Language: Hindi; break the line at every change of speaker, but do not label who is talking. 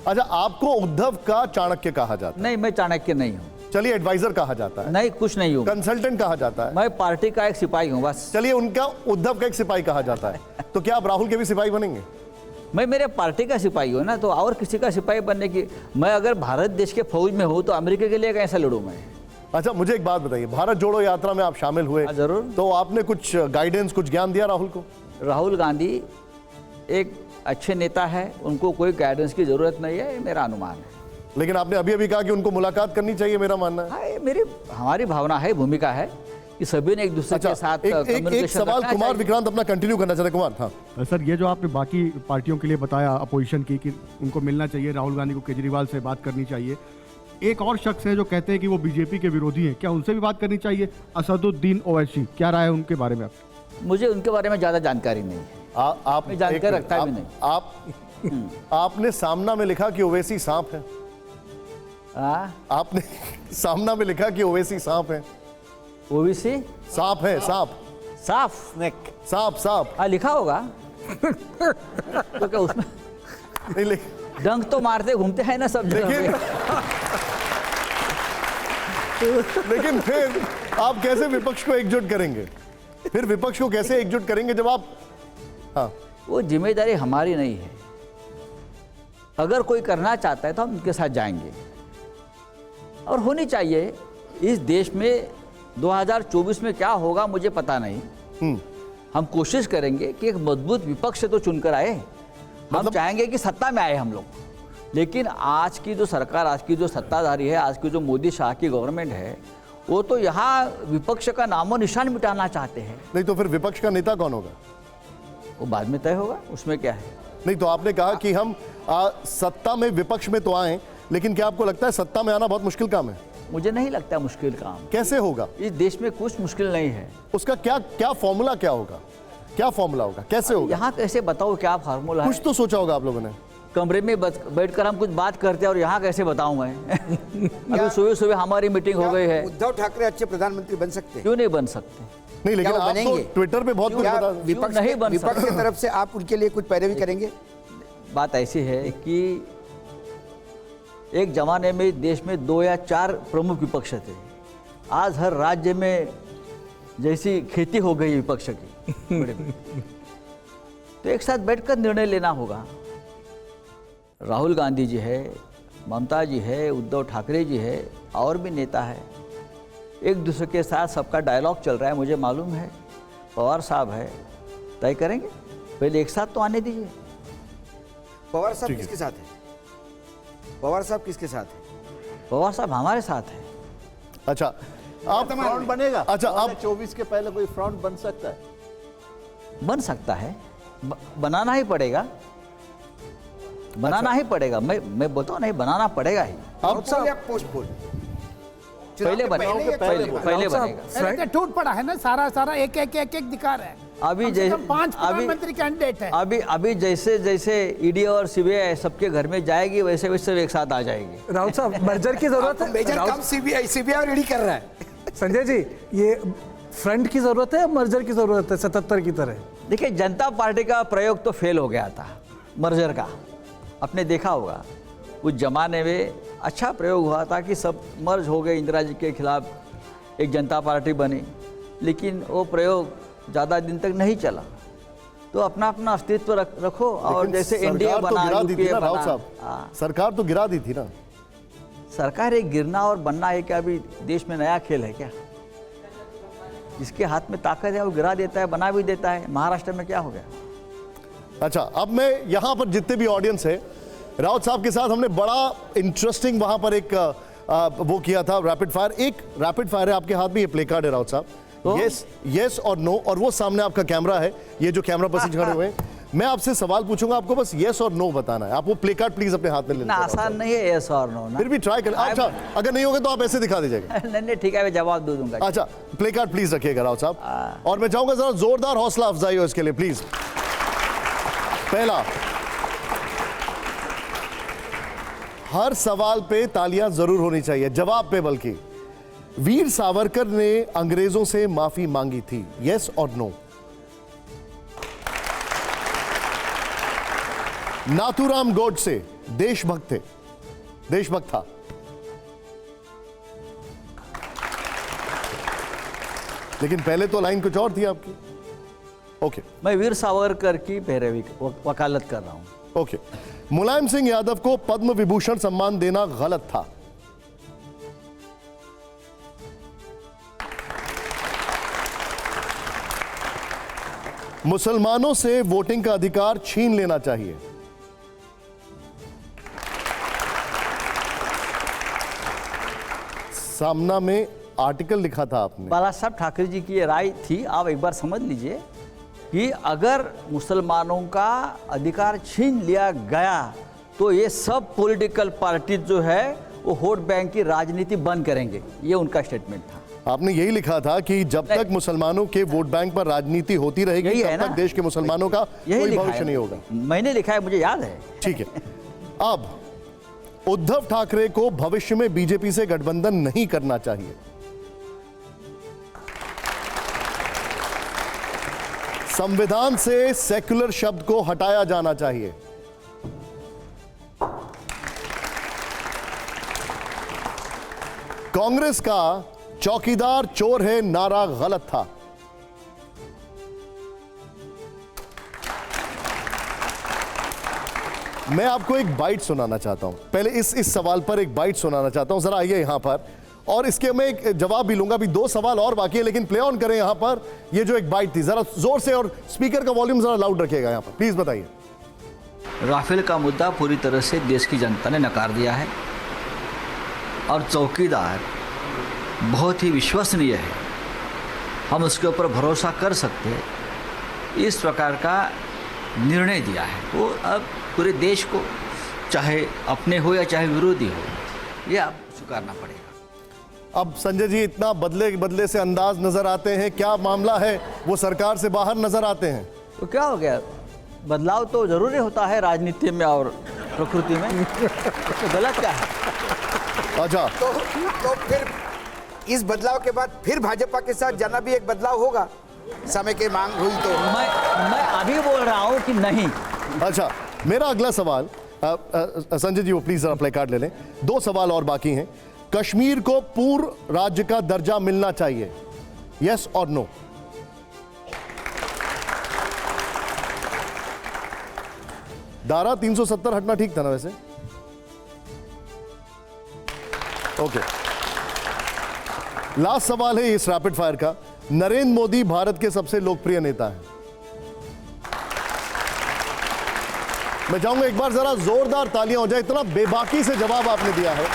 अच्छा, आपको उद्धव का चाणक्य कहा जाता है?
नहीं, मैं चाणक्य नहीं हूँ।
चलिए, एडवाइजर कहा जाता है?
नहीं, कुछ नहीं हूँ।
कंसल्टेंट कहा जाता है?
मैं पार्टी का एक सिपाही हूँ बस।
चलिए, उनका उद्धव का एक सिपाही कहा जाता है, तो क्या आप राहुल के भी सिपाही बनेंगे?
मैं मेरे पार्टी का सिपाही हूँ ना, तो और किसी का सिपाही बनने की, मैं अगर भारत देश के फौज में हूँ तो अमेरिका के लिए कैसे लड़ूँ मैं?
अच्छा, मुझे एक बात बताइए, भारत जोड़ो यात्रा में आप शामिल हुए,
जरूर।
तो आपने कुछ गाइडेंस, कुछ ज्ञान दिया राहुल को?
राहुल गांधी एक अच्छे नेता है, उनको कोई गाइडेंस की जरूरत नहीं है, ये मेरा अनुमान है।
लेकिन आपने अभी अभी कहा कि उनको मुलाकात करनी चाहिए, मेरा मानना है।
हाँ, ये मेरी हमारी भावना है, भूमिका है कि सभी ने एक दूसरे के साथ
एक सवाल कुमार विक्रांत अपना कंटिन्यू करना चाहते हैं। कुमार, हाँ
सर, ये जो आपने बाकी पार्टियों के लिए बताया अपोजिशन की कि उनको मिलना चाहिए, राहुल गांधी को केजरीवाल से बात करनी चाहिए, एक और शख्स है जो कहते हैं कि वो बीजेपी के विरोधी हैं, क्या उनसे भी बात करनी चाहिए? असदुद्दीन ओवैसी, क्या राय है उनके बारे में?
मुझे उनके बारे में ज्यादा जानकारी नहीं है।
आप
जानकारी रखता भी नहीं।
आपने सामना में लिखा कि ओवैसी सांप है। आपने सामना में लिखा कि ओवैसी सांप है।
ओवैसी
सांप है, सांप,
साफ स्नेक,
सांप
हाँ लिखा होगा। तो क्या उसमें
नहीं,
डंक तो मारते घूमते हैं ना सब जगह।
लेकिन फिर आप कैसे विपक्ष को एकजुट करेंगे? फिर विपक्ष को कैसे एकजुट करेंगे जब आप, हाँ,
वो जिम्मेदारी हमारी नहीं है। अगर कोई करना चाहता है तो हम उनके साथ जाएंगे, और होनी चाहिए। इस देश में 2024 में क्या होगा मुझे पता नहीं। हम कोशिश करेंगे कि एक मजबूत विपक्ष से तो चुनकर आए। हम चाहेंगे कि सत्ता में आए हम लोग, लेकिन आज की जो सरकार, आज की जो सत्ताधारी है, आज की जो मोदी शाह की गवर्नमेंट है, वो तो यहाँ विपक्ष का नामो निशान मिटाना चाहते हैं।
नहीं तो फिर विपक्ष का नेता कौन होगा?
वो बाद में तय होगा, उसमें क्या है।
नहीं तो आपने कहा कि हम सत्ता में विपक्ष में तो आए, लेकिन क्या आपको लगता है सत्ता में आना बहुत मुश्किल काम है?
मुझे नहीं लगता मुश्किल काम।
कैसे होगा?
इस देश में कुछ मुश्किल नहीं है।
उसका क्या फॉर्मूला क्या होगा? क्या फॉर्मूला होगा? कैसे होगा?
यहाँ कैसे बताओ क्या फार्मूला है?
कुछ तो सोचा होगा आप लोगों ने।
कमरे में बैठकर हम कुछ बात करते हैं, और यहाँ कैसे बताऊं मैं? अभी सुबह सुबह हमारी मीटिंग हो गई है।
उद्धव ठाकरे अच्छे प्रधानमंत्री बन सकते हैं?
क्यों नहीं बन सकते?
नहीं, लेकिन आप तो ट्विटर पे बहुत कुछ बता।
विपक्ष की तरफ से आप उनके लिए कुछ पैरवी करेंगे?
बात ऐसी है कि एक जमाने में देश में 2 या 4 प्रमुख विपक्ष थे। आज हर राज्य में जैसी खेती हो गई विपक्ष की, तो एक साथ बैठकर निर्णय लेना होगा। राहुल गांधी जी है, ममता जी है, उद्धव ठाकरे जी है, और भी नेता है। एक दूसरे के साथ सबका डायलॉग चल रहा है, मुझे मालूम है। पवार साहब है, तय करेंगे। पहले एक साथ तो आने दीजिए।
पवार साहब किसके साथ है? पवार साहब किसके साथ है?
पवार साहब हमारे साथ है।
अच्छा, आप
फ्रंट बनेगा?
अच्छा, आप
24 के पहले कोई फ्रंट बन सकता है?
बन सकता है, बनाना ही पड़ेगा, बनाना ही पड़ेगा। मैं बोलता हूँ नहीं, बनाना पड़ेगा ही। पहले बनेगा।
टूट पड़ा है ना सारा, एक दिखा रहा है।
अभी जैसे
5 प्रधानमंत्री कैंडिडेट है।
अभी जैसे ईडी और सीबीआई सबके घर में जाएगी, वैसे वैसे एक साथ आ जाएगी।
राउत साहब, मर्जर की जरूरत है?
मेजर काम सीबीआई और ईडी कर रहा है।
संजय जी, ये फ्रंट की जरूरत है या मर्जर की जरूरत है 77 की तरह?
देखिए, जनता पार्टी का प्रयोग तो फेल हो गया था मर्जर का। आपने देखा होगा उस जमाने में अच्छा प्रयोग हुआ था कि सब मर्ज हो गए, इंदिरा जी के खिलाफ एक जनता पार्टी बनी, लेकिन वो प्रयोग ज़्यादा दिन तक नहीं चला। तो अपना अपना अस्तित्व रखो, और जैसे इंडिया बना, यूपीए बना।
सरकार तो गिरा दी थी ना।
सरकार एक गिरना और बनना है क्या अभी देश में नया खेल है क्या? जिसके हाथ में ताकत है वो गिरा देता है, बना भी देता है। महाराष्ट्र में क्या हो गया?
अच्छा, अब मैं यहाँ पर जितने भी ऑडियंस है, राउत साहब के साथ हमने बड़ा इंटरेस्टिंग वहाँ पर एक वो किया था, रैपिड फायर। एक रैपिड फायर है, आपके हाथ में ये प्ले कार्ड है राउत साहब, यस और नो, और वो सामने आपका कैमरा है, ये जो कैमरा पर्सन खड़े हुए हैं। मैं आपसे सवाल पूछूंगा, आपको बस यस और नो बताना है। आप वो प्ले कार्ड प्लीज अपने हाथ में ले लेना।
आसान नहीं है यस और नो ना।
फिर भी ट्राई कर। अच्छा, अगर नहीं होगा तो आप ऐसे दिखा दीजिएगा।
नहीं ठीक है, मैं जवाब दे दूंगा।
अच्छा, प्ले कार्ड प्लीज रखिएगा राउत साहब, और मैं चाहूंगा जरा जोरदार हौसला अफजाई हो इसके लिए प्लीज। पहला, हर सवाल पे तालियां जरूर होनी चाहिए, जवाब पे बल्कि। वीर सावरकर ने अंग्रेजों से माफी मांगी थी, यस और नो? नाथूराम गोडसे देशभक्त थे, देशभक्त था। लेकिन पहले तो लाइन कुछ और थी आपकी। ओके
मैं वीर सावरकर की पैरवी वकालत कर रहा हूं।
ओके। मुलायम सिंह यादव को पद्म विभूषण सम्मान देना गलत था। मुसलमानों से वोटिंग का अधिकार छीन लेना चाहिए। सामना में आर्टिकल लिखा था आपने।
बाला साहब ठाकरे जी की ये राय थी, आप एक बार समझ लीजिए कि अगर मुसलमानों का अधिकार छीन लिया गया तो ये सब पॉलिटिकल पार्टी जो है वो वोट बैंक की राजनीति बंद करेंगे, ये उनका स्टेटमेंट था।
आपने यही लिखा था कि जब तक मुसलमानों के वोट बैंक पर राजनीति होती रहेगी
यही है
तब तक
ना?
देश के मुसलमानों का
यही
कोई
लिखा
भविष्य
है।
नहीं होगा।
मैंने लिखा है, मुझे याद है।
ठीक है। अब उद्धव ठाकरे को भविष्य में बीजेपी से गठबंधन नहीं करना चाहिए। संविधान से सेक्युलर शब्द को हटाया जाना चाहिए। कांग्रेस का चौकीदार चोर है नारा गलत था। मैं आपको एक बाइट सुनाना चाहता हूं। पहले इस सवाल पर एक बाइट सुनाना चाहता हूं। जरा आइए यहां पर, और इसके मैं एक जवाब भी लूंगा। अभी 2 सवाल और बाकी है, लेकिन प्ले ऑन करें यहां पर। ये जो एक बाइट थी, जरा जोर से, और स्पीकर का वॉल्यूम जरा लाउड रखिएगा यहां पर, प्लीज बताइए।
राफेल का मुद्दा पूरी तरह से देश की जनता ने नकार दिया है और चौकीदार बहुत ही विश्वसनीय है, हम उसके ऊपर भरोसा कर सकते हैं, इस प्रकार का निर्णय दिया है। वो अब पूरे देश को, चाहे अपने हो या चाहे विरोधी हो, ये अब स्वीकारना पड़ेगा।
अब संजय जी इतना बदले बदले से अंदाज नजर आते हैं, क्या मामला है? वो सरकार से बाहर नजर आते हैं।
तो क्या हो गया? बदलाव तो जरूरी होता है राजनीति में और प्रकृति में, तो गलत क्या है?
अच्छा,
तो फिर इस बदलाव के बाद फिर भाजपा के साथ जाना भी एक बदलाव होगा, समय की मांग हुई तो।
मैं अभी बोल रहा हूं कि नहीं।
अच्छा, मेरा अगला सवाल, संजय जी वो प्लीज जरा प्ले कार्ड ले लें। 2 सवाल और बाकी हैं। कश्मीर को पूर्ण राज्य का दर्जा मिलना चाहिए, यस और नो? धारा 370 हटना ठीक था ना वैसे? ओके। लास्ट सवाल है इस रैपिड फायर का। नरेंद्र मोदी भारत के सबसे लोकप्रिय नेता हैं। मैं चाहूंगा एक बार जरा जोरदार तालियां हो जाए, इतना बेबाकी से जवाब आपने दिया है।